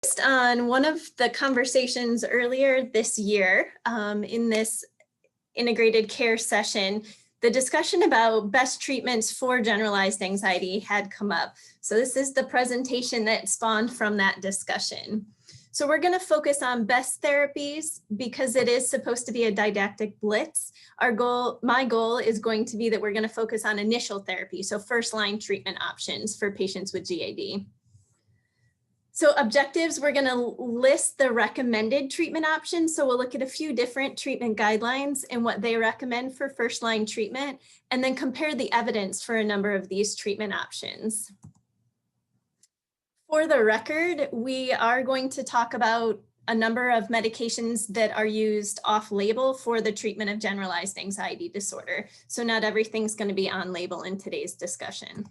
Based on one of the conversations earlier this year in this integrated care session, the discussion about best treatments for generalized anxiety had come up. So this is the presentation that spawned from that discussion. So we're going to focus on best therapies because it is supposed to be a didactic blitz. My goal is going to be that we're going to focus on initial therapy, so first line treatment options for patients with GAD. So objectives, we're going to list the recommended treatment options. So we'll look at a few different treatment guidelines and what they recommend for first line treatment, and then compare the evidence for a number of these treatment options. For the record, we are going to talk about a number of medications that are used off-label for the treatment of generalized anxiety disorder. So not everything's going to be on label in today's discussion.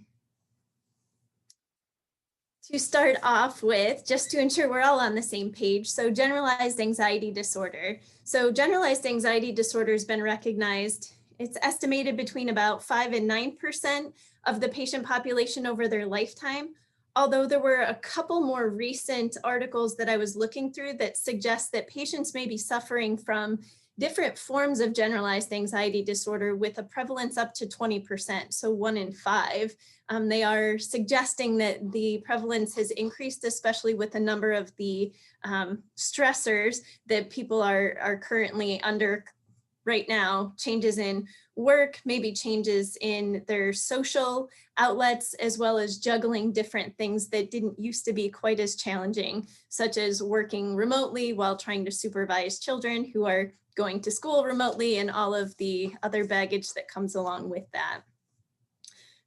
To start off with, just to ensure we're all on the same page, so generalized anxiety disorder. So generalized anxiety disorder has been recognized. It's estimated between about 5 and 9% of the patient population over their lifetime. Although there were a couple more recent articles that I was looking through that suggest that patients may be suffering from different forms of generalized anxiety disorder with a prevalence up to 20%, so 1 in 5. They are suggesting that the prevalence has increased, especially with a number of the stressors that people are currently under right now, changes in work, maybe changes in their social outlets, as well as juggling different things that didn't used to be quite as challenging, such as working remotely while trying to supervise children who are going to school remotely and all of the other baggage that comes along with that.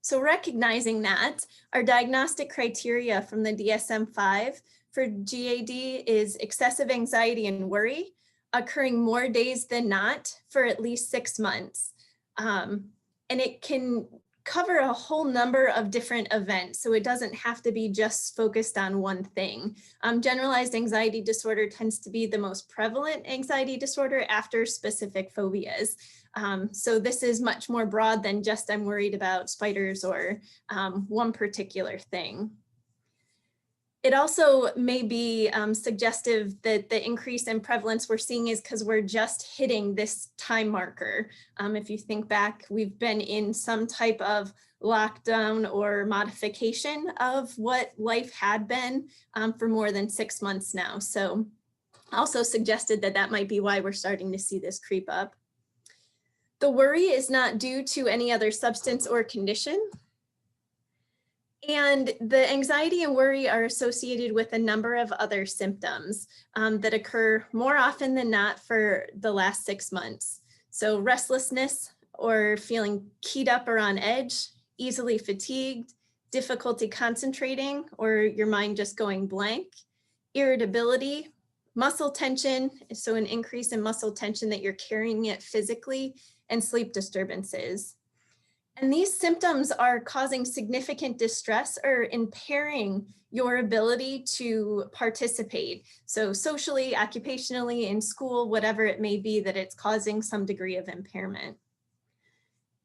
So recognizing that, our diagnostic criteria from the DSM-5 for GAD is excessive anxiety and worry, occurring more days than not for at least 6 months. And it can cover a whole number of different events, so it doesn't have to be just focused on one thing. Generalized anxiety disorder tends to be the most prevalent anxiety disorder after specific phobias. So this is much more broad than just I'm worried about spiders or one particular thing. It also may be suggestive that the increase in prevalence we're seeing is because we're just hitting this time marker. If you think back, we've been in some type of lockdown or modification of what life had been for more than 6 months now. So also suggested that that might be why we're starting to see this creep up. The worry is not due to any other substance or condition. And the anxiety and worry are associated with a number of other symptoms that occur more often than not for the last 6 months. So restlessness or feeling keyed up or on edge, easily fatigued, difficulty concentrating or your mind just going blank, irritability, muscle tension, so an increase in muscle tension that you're carrying it physically, and sleep disturbances. And these symptoms are causing significant distress or impairing your ability to participate. So socially, occupationally, in school, whatever it may be, that it's causing some degree of impairment.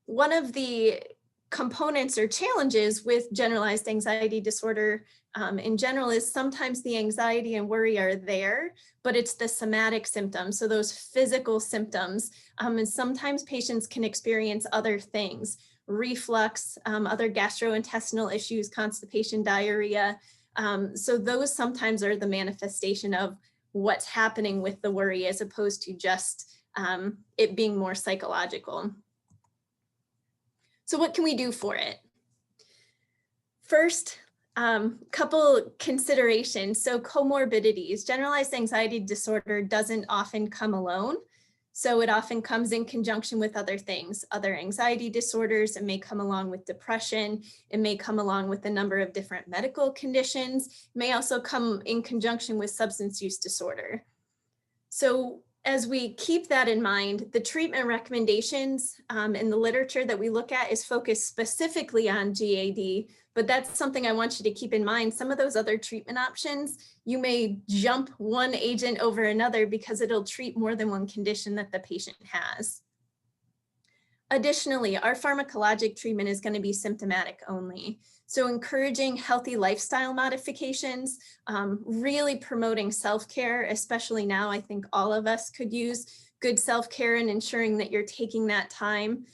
One of the components or challenges with generalized anxiety disorder in general is sometimes the anxiety and worry are there, but it's the somatic symptoms, so those physical symptoms. And sometimes patients can experience other things, reflux, other gastrointestinal issues, constipation, diarrhea. So those sometimes are the manifestation of what's happening with the worry as opposed to just it being more psychological. So what can we do for it? First, couple considerations. So comorbidities, generalized anxiety disorder doesn't often come alone. So it often comes in conjunction with other things, other anxiety disorders. It may come along with depression. It may come along with a number of different medical conditions. It may also come in conjunction with substance use disorder. So as we keep that in mind, the treatment recommendations in the literature that we look at is focused specifically on GAD, but that's something I want you to keep in mind. Some of those other treatment options, you may jump one agent over another because it'll treat more than one condition that the patient has. Additionally, our pharmacologic treatment is going to be symptomatic only. So encouraging healthy lifestyle modifications, really promoting self-care, especially now, I think all of us could use good self-care and ensuring that you're taking that time.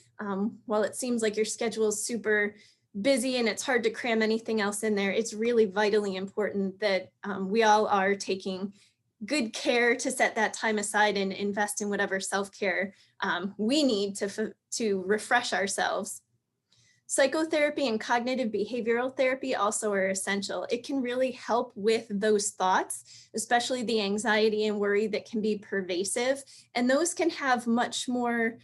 While it seems like your schedule is super busy and it's hard to cram anything else in there, it's really vitally important that we all are taking good care to set that time aside and invest in whatever self-care we need to refresh ourselves. Psychotherapy and cognitive behavioral therapy also are essential. It can really help with those thoughts, especially the anxiety and worry that can be pervasive. And those can have much more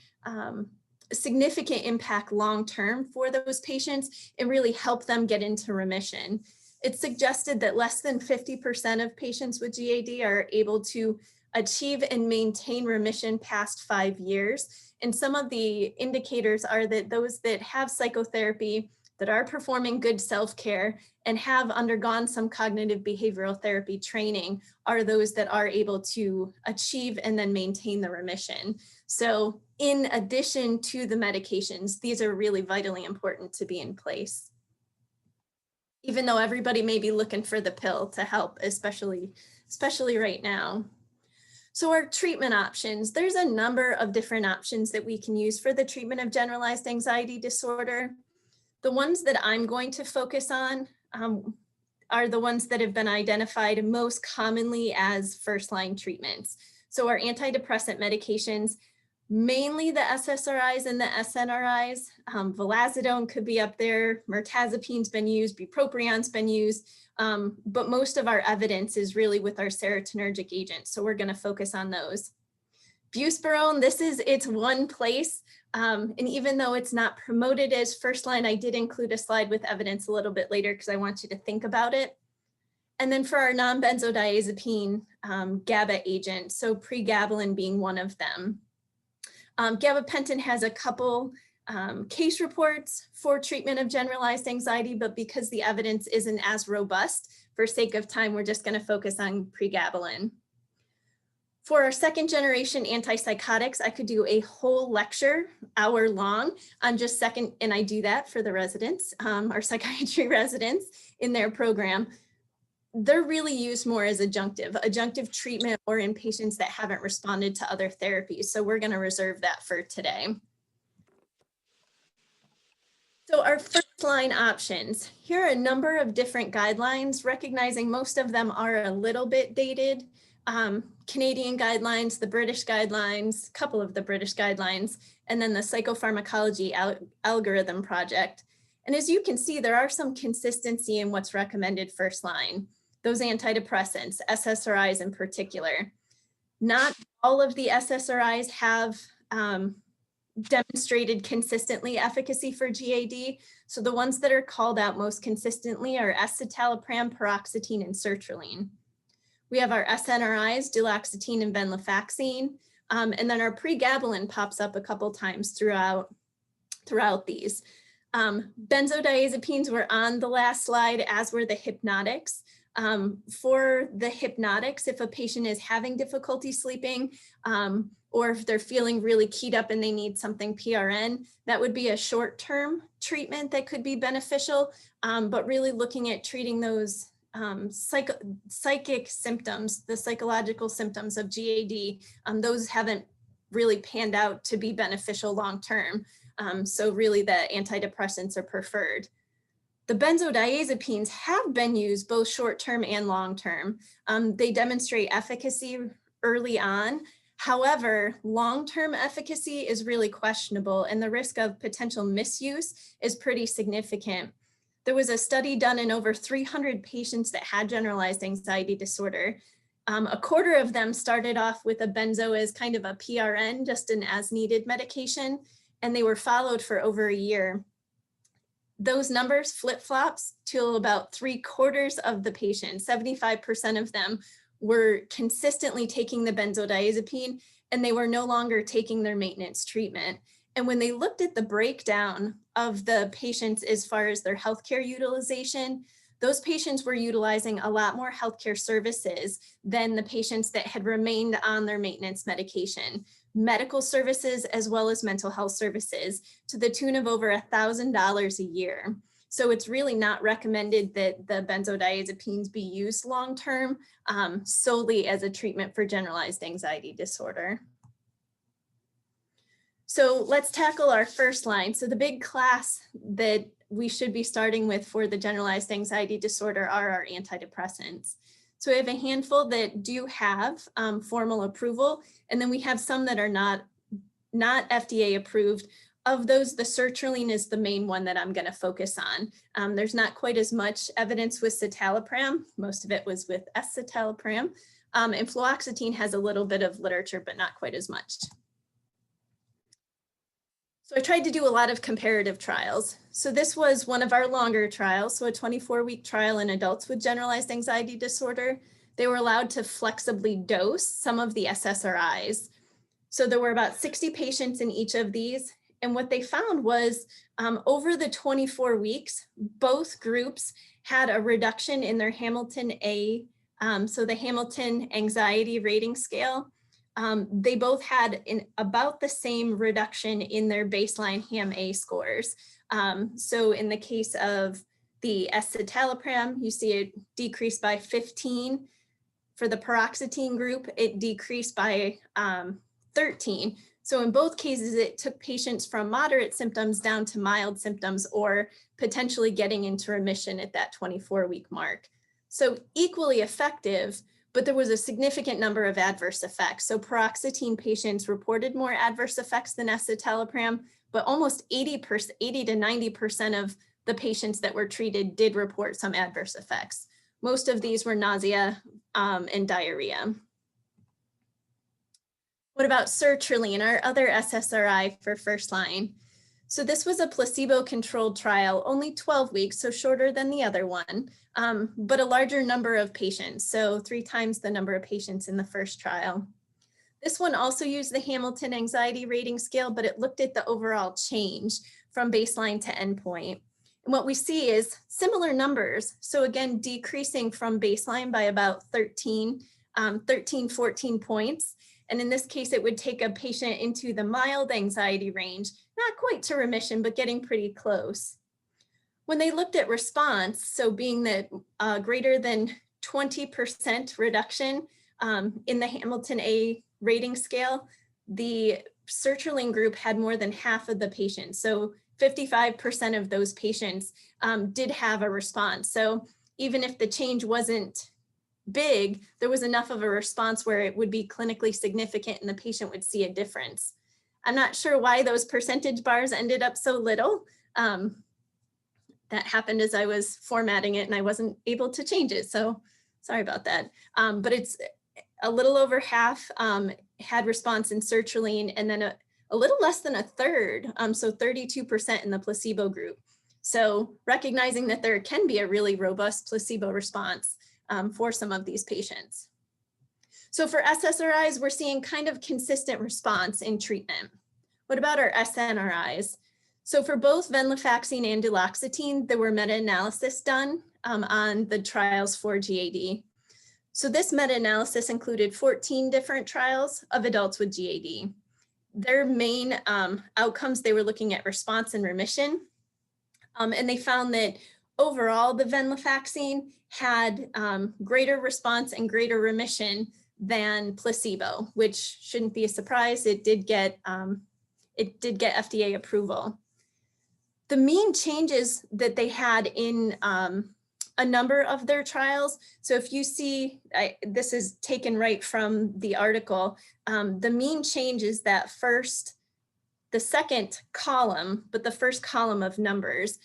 significant impact long-term for those patients and really help them get into remission. It's suggested that less than 50% of patients with GAD are able to achieve and maintain remission past 5 years. And some of the indicators are that those that have psychotherapy, that are performing good self-care and have undergone some cognitive behavioral therapy training are those that are able to achieve and then maintain the remission. So in addition to the medications, these are really vitally important to be in place, even though everybody may be looking for the pill to help, especially right now. So our treatment options, there's a number of different options that we can use for the treatment of generalized anxiety disorder. The ones that I'm going to focus on are the ones that have been identified most commonly as first-line treatments. So our antidepressant medications, mainly the SSRIs and the SNRIs. Vilazodone could be up there, mirtazopine's been used, bupropion been used, but most of our evidence is really with our serotonergic agents, so we're going to focus on those. Buspirone, this is its one place, and even though it's not promoted as first line, I did include a slide with evidence a little bit later because I want you to think about it. And then for our non-benzodiazepine GABA agent, so Pregabalin being one of them. Gabapentin has a couple case reports for treatment of generalized anxiety, but because the evidence isn't as robust, for sake of time, we're just going to focus on Pregabalin. For our second generation antipsychotics, I could do a whole lecture, hour long, on just second, and I do that for the residents, our psychiatry residents in their program. They're really used more as adjunctive treatment or in patients that haven't responded to other therapies. So we're going to reserve that for today. So our first line options, here are a number of different guidelines, recognizing most of them are a little bit dated. Canadian guidelines, the British guidelines, a couple of the British guidelines, and then the Psychopharmacology Algorithm Project. And as you can see, there are some consistency in what's recommended first line. Those antidepressants, SSRIs in particular. Not all of the SSRIs have demonstrated consistently efficacy for GAD. So the ones that are called out most consistently are escitalopram, paroxetine, and sertraline. We have our SNRIs, duloxetine and venlafaxine, and then our pregabalin pops up a couple times throughout these. Benzodiazepines were on the last slide, as were the hypnotics. For the hypnotics, if a patient is having difficulty sleeping, or if they're feeling really keyed up and they need something PRN, that would be a short-term treatment that could be beneficial, but really looking at treating those psychic symptoms, the psychological symptoms of GAD, those haven't really panned out to be beneficial long-term. So really the antidepressants are preferred. The benzodiazepines have been used both short-term and long-term. They demonstrate efficacy early on. However, long-term efficacy is really questionable and the risk of potential misuse is pretty significant. There was a study done in over 300 patients that had generalized anxiety disorder. A quarter of them started off with a benzo as kind of a PRN, just an as-needed medication, and they were followed for over a year. Those numbers flip-flops till about 3/4 of the patients, 75% of them were consistently taking the benzodiazepine and they were no longer taking their maintenance treatment. And when they looked at the breakdown of the patients as far as their healthcare utilization, those patients were utilizing a lot more healthcare services than the patients that had remained on their maintenance medication. medical services as well as mental health services to the tune of over $1,000 a year. So it's really not recommended that the benzodiazepines be used long-term solely as a treatment for generalized anxiety disorder. So let's tackle our first line. So the big class that we should be starting with for the generalized anxiety disorder are our antidepressants. So we have a handful that do have formal approval, and then we have some that are not FDA approved. Of those, the Sertraline is the main one that I'm going to focus on. There's not quite as much evidence with citalopram. Most of it was with escitalopram. And fluoxetine has a little bit of literature, but not quite as much. So I tried to do a lot of comparative trials. So this was one of our longer trials, so a 24-week trial in adults with generalized anxiety disorder. They were allowed to flexibly dose some of the SSRIs. So there were about 60 patients in each of these. And what they found was over the 24 weeks, both groups had a reduction in their Hamilton A, so the Hamilton Anxiety Rating Scale. They both had about the same reduction in their baseline HAM-A scores. So in the case of the escitalopram, you see it decreased by 15. For the paroxetine group, it decreased by 13. So in both cases, it took patients from moderate symptoms down to mild symptoms or potentially getting into remission at that 24-week mark. So equally effective, but there was a significant number of adverse effects. So paroxetine patients reported more adverse effects than escitalopram, but almost 80 to 90% of the patients that were treated did report some adverse effects. Most of these were nausea and diarrhea. What about sertraline, our other SSRI for first line? So this was a placebo-controlled trial, only 12 weeks, so shorter than the other one, but a larger number of patients, so 3 times the number of patients in the first trial. This one also used the Hamilton Anxiety Rating Scale, but it looked at the overall change from baseline to endpoint. And what we see is similar numbers. So again, decreasing from baseline by about 13, 14 points. And in this case, it would take a patient into the mild anxiety range, not quite to remission, but getting pretty close. When they looked at response, so being that greater than 20% reduction in the Hamilton A rating scale, the sertraline group had more than half of the patients. So 55% of those patients did have a response. So even if the change wasn't big, there was enough of a response where it would be clinically significant and the patient would see a difference. I'm not sure why those percentage bars ended up so little. That happened as I was formatting it and I wasn't able to change it. So sorry about that. But it's a little over half had response in sertraline, and then a little less than a third, so 32% in the placebo group. So recognizing that there can be a really robust placebo response for some of these patients. So for SSRIs, we're seeing kind of consistent response in treatment. What about our SNRIs? So for both venlafaxine and duloxetine, there were meta-analysis done on the trials for GAD. So this meta-analysis included 14 different trials of adults with GAD. Their main outcomes, they were looking at response and remission. And they found that overall, the venlafaxine had greater response and greater remission than placebo, which shouldn't be a surprise. It did get FDA approval. The mean changes that they had in a number of their trials. So if you see, this is taken right from the article, the mean change is that the second column, but the first column of numbers.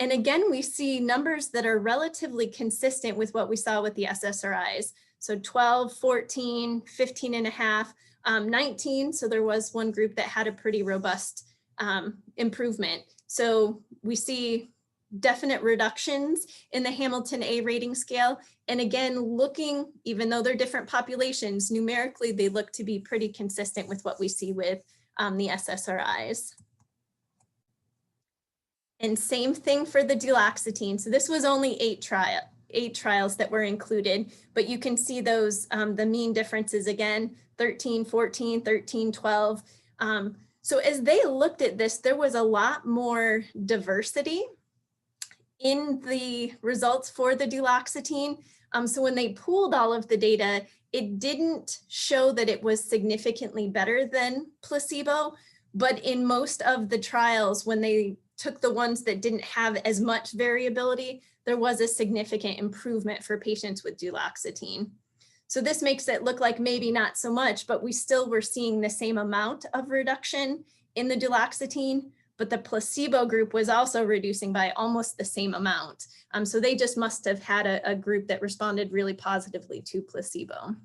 And again, we see numbers that are relatively consistent with what we saw with the SSRIs. So 12, 14, 15 and a half, 19. So there was one group that had a pretty robust improvement. So we see definite reductions in the Hamilton A rating scale. And again, looking, even though they're different populations, numerically, they look to be pretty consistent with what we see with the SSRIs. And same thing for the duloxetine. So this was only 8 trials that were included, but you can see those, the mean differences again, 13, 14, 13, 12. So as they looked at this, there was a lot more diversity in the results for the duloxetine. So when they pooled all of the data, it didn't show that it was significantly better than placebo, but in most of the trials, when they took the ones that didn't have as much variability, there was a significant improvement for patients with duloxetine. So this makes it look like maybe not so much, but we still were seeing the same amount of reduction in the duloxetine, but the placebo group was also reducing by almost the same amount. So they just must have had a group that responded really positively to placebo.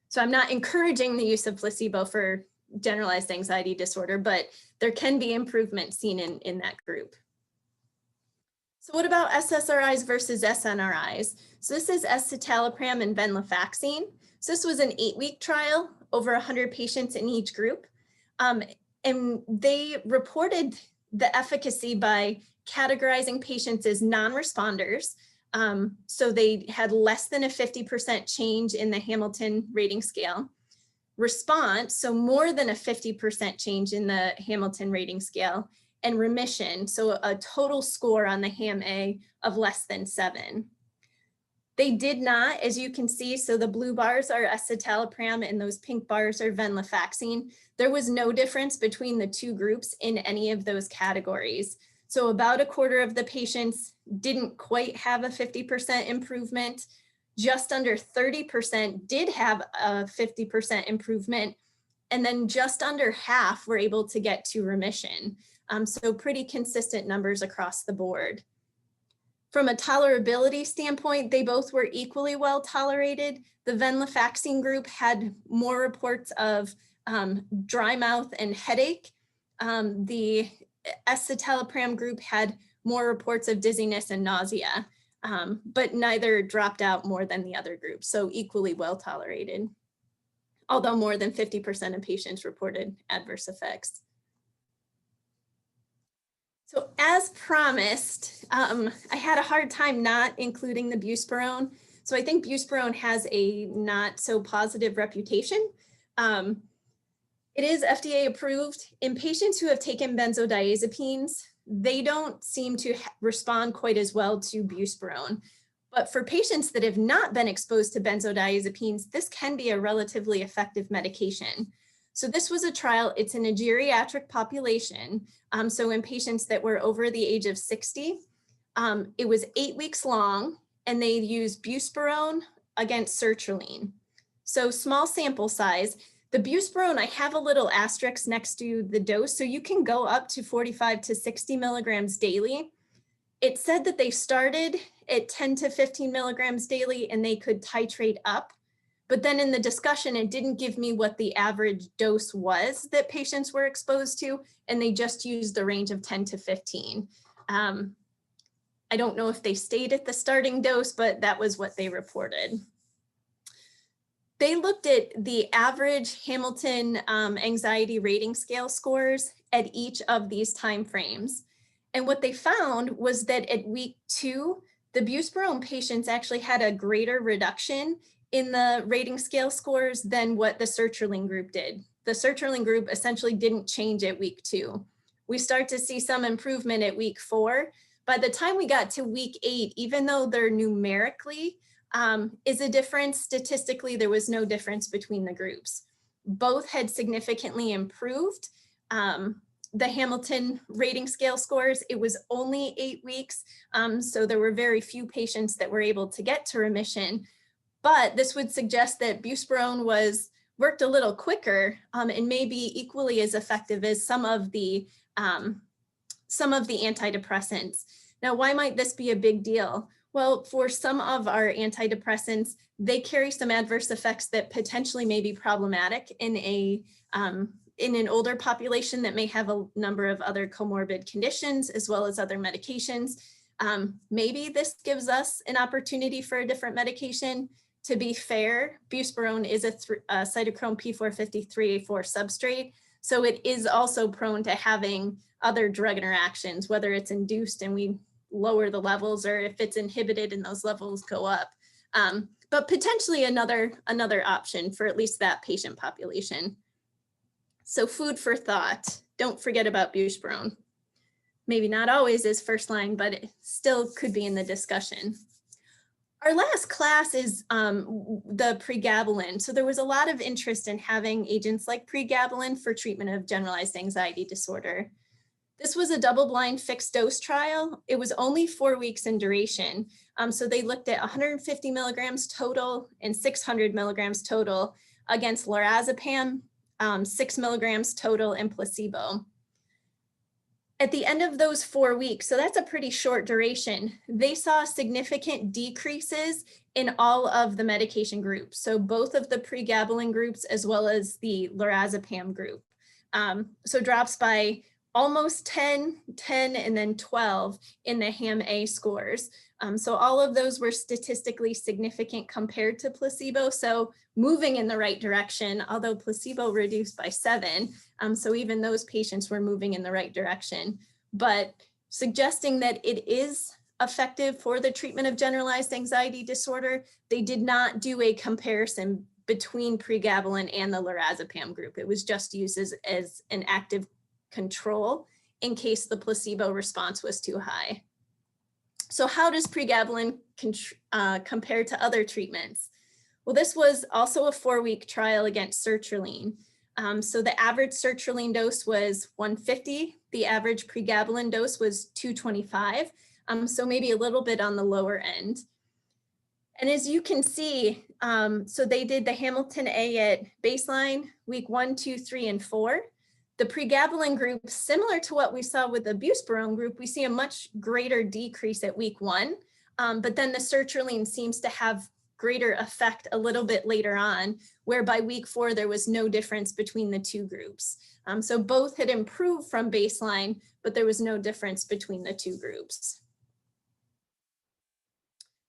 So I'm not encouraging the use of placebo for generalized anxiety disorder, but there can be improvement seen in that group. So what about SSRIs versus SNRIs? So this is escitalopram and venlafaxine. So this was an 8-week trial, over 100 patients in each group. And they reported the efficacy by categorizing patients as non-responders. So they had less than a 50% change in the Hamilton rating scale. Response, so more than a 50% change in the Hamilton rating scale. And remission, so a total score on the HAM-A of less than 7. They did not, as you can see, so the blue bars are escitalopram and those pink bars are venlafaxine. There was no difference between the two groups in any of those categories. So about a quarter of the patients didn't quite have a 50% improvement. Just under 30% did have a 50% improvement. And then just under half were able to get to remission. So pretty consistent numbers across the board. From a tolerability standpoint, they both were equally well tolerated. The venlafaxine group had more reports of dry mouth and headache. The escitalopram group had more reports of dizziness and nausea, but neither dropped out more than the other group, so equally well tolerated, although more than 50% of patients reported adverse effects. So as promised, I had a hard time not including the Buspirone. So I think Buspirone has a not so positive reputation. It is FDA approved. In patients who have taken benzodiazepines, they don't seem to respond quite as well to Buspirone. But for patients that have not been exposed to benzodiazepines, this can be a relatively effective medication. So this was a trial, it's in a geriatric population. So in patients that were over the age of 60, it was 8 weeks long and they used Buspirone against Sertraline. So small sample size. The Buspirone, I have a little asterisk next to the dose. So you can go up to 45 to 60 milligrams daily. It said that they started at 10 to 15 milligrams daily and they could titrate up. But then in the discussion, it didn't give me what the average dose was that patients were exposed to, and they just used the range of 10 to 15. I don't know if they stayed at the starting dose, but that was what they reported. They looked at the average Hamilton anxiety rating scale scores at each of these timeframes. And what they found was that at week 2, the Buspirone patients actually had a greater reduction in the rating scale scores than what the Sertraline group did. The Sertraline group essentially didn't change at week 2. We start to see some improvement at week 4. By the time we got to week 8, even though there numerically is a difference, statistically, there was no difference between the groups. Both had significantly improved the Hamilton rating scale scores. It was only 8 weeks, so there were very few patients that were able to get to remission. But this would suggest that Buspirone worked a little quicker and maybe equally as effective as some of the antidepressants. Now, why might this be a big deal? Well, for some of our antidepressants, they carry some adverse effects that potentially may be problematic in an older population that may have a number of other comorbid conditions as well as other medications. Maybe this gives us an opportunity for a different medication. To be fair, Buspirone is a cytochrome P453A4 substrate, so it is also prone to having other drug interactions, whether it's induced, and we lower the levels, or if it's inhibited and those levels go up. But potentially another option for at least that patient population. So food for thought. Don't forget about Buspirone. Maybe not always is first line, but it still could be in the discussion. Our last class is the Pregabalin. So there was a lot of interest in having agents like Pregabalin for treatment of generalized anxiety disorder. This was a double-blind fixed dose trial. It was only 4 weeks in duration. So they looked at 150 milligrams total and 600 milligrams total against lorazepam, 6 milligrams total, and placebo. At the end of those 4 weeks, so that's a pretty short duration, they saw significant decreases in all of the medication groups. So both of the Pregabalin groups as well as the lorazepam group. So drops by almost 10, 10, and then 12 in the HAM-A scores. So all of those were statistically significant compared to placebo. So moving in the right direction, although placebo reduced by 7. So even those patients were moving in the right direction, but suggesting that it is effective for the treatment of generalized anxiety disorder. They did not do a comparison between Pregabalin and the lorazepam group. It was just used as an active control in case the placebo response was too high. So how does Pregabalin compare to other treatments? Well, this was also a 4-week trial against Sertraline. So the average Sertraline dose was 150. The average Pregabalin dose was 225. So maybe a little bit on the lower end. And as you can see, so they did the Hamilton A at baseline, week 1, 2, 3, and 4. The Pregabalin group, similar to what we saw with the Buspirone group, we see a much greater decrease at week 1, but then the Sertraline seems to have greater effect a little bit later on, where by week 4, there was no difference between the two groups. So both had improved from baseline, but there was no difference between the two groups.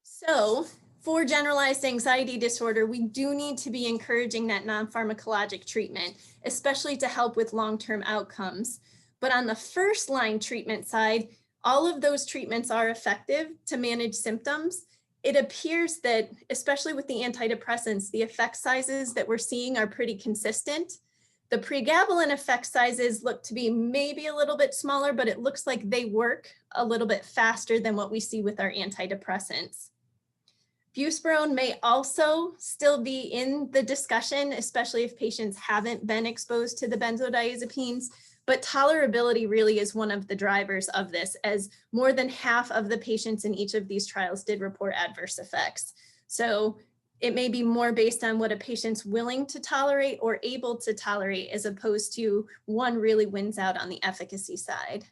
So for generalized anxiety disorder, we do need to be encouraging that non-pharmacologic treatment, especially to help with long-term outcomes. But on the first line treatment side, all of those treatments are effective to manage symptoms. It appears that, especially with the antidepressants, the effect sizes that we're seeing are pretty consistent. The Pregabalin effect sizes look to be maybe a little bit smaller, but it looks like they work a little bit faster than what we see with our antidepressants. Buspirone may also still be in the discussion, especially if patients haven't been exposed to the benzodiazepines, but tolerability really is one of the drivers of this, as more than half of the patients in each of these trials did report adverse effects. So it may be more based on what a patient's willing to tolerate or able to tolerate, as opposed to one really wins out on the efficacy side.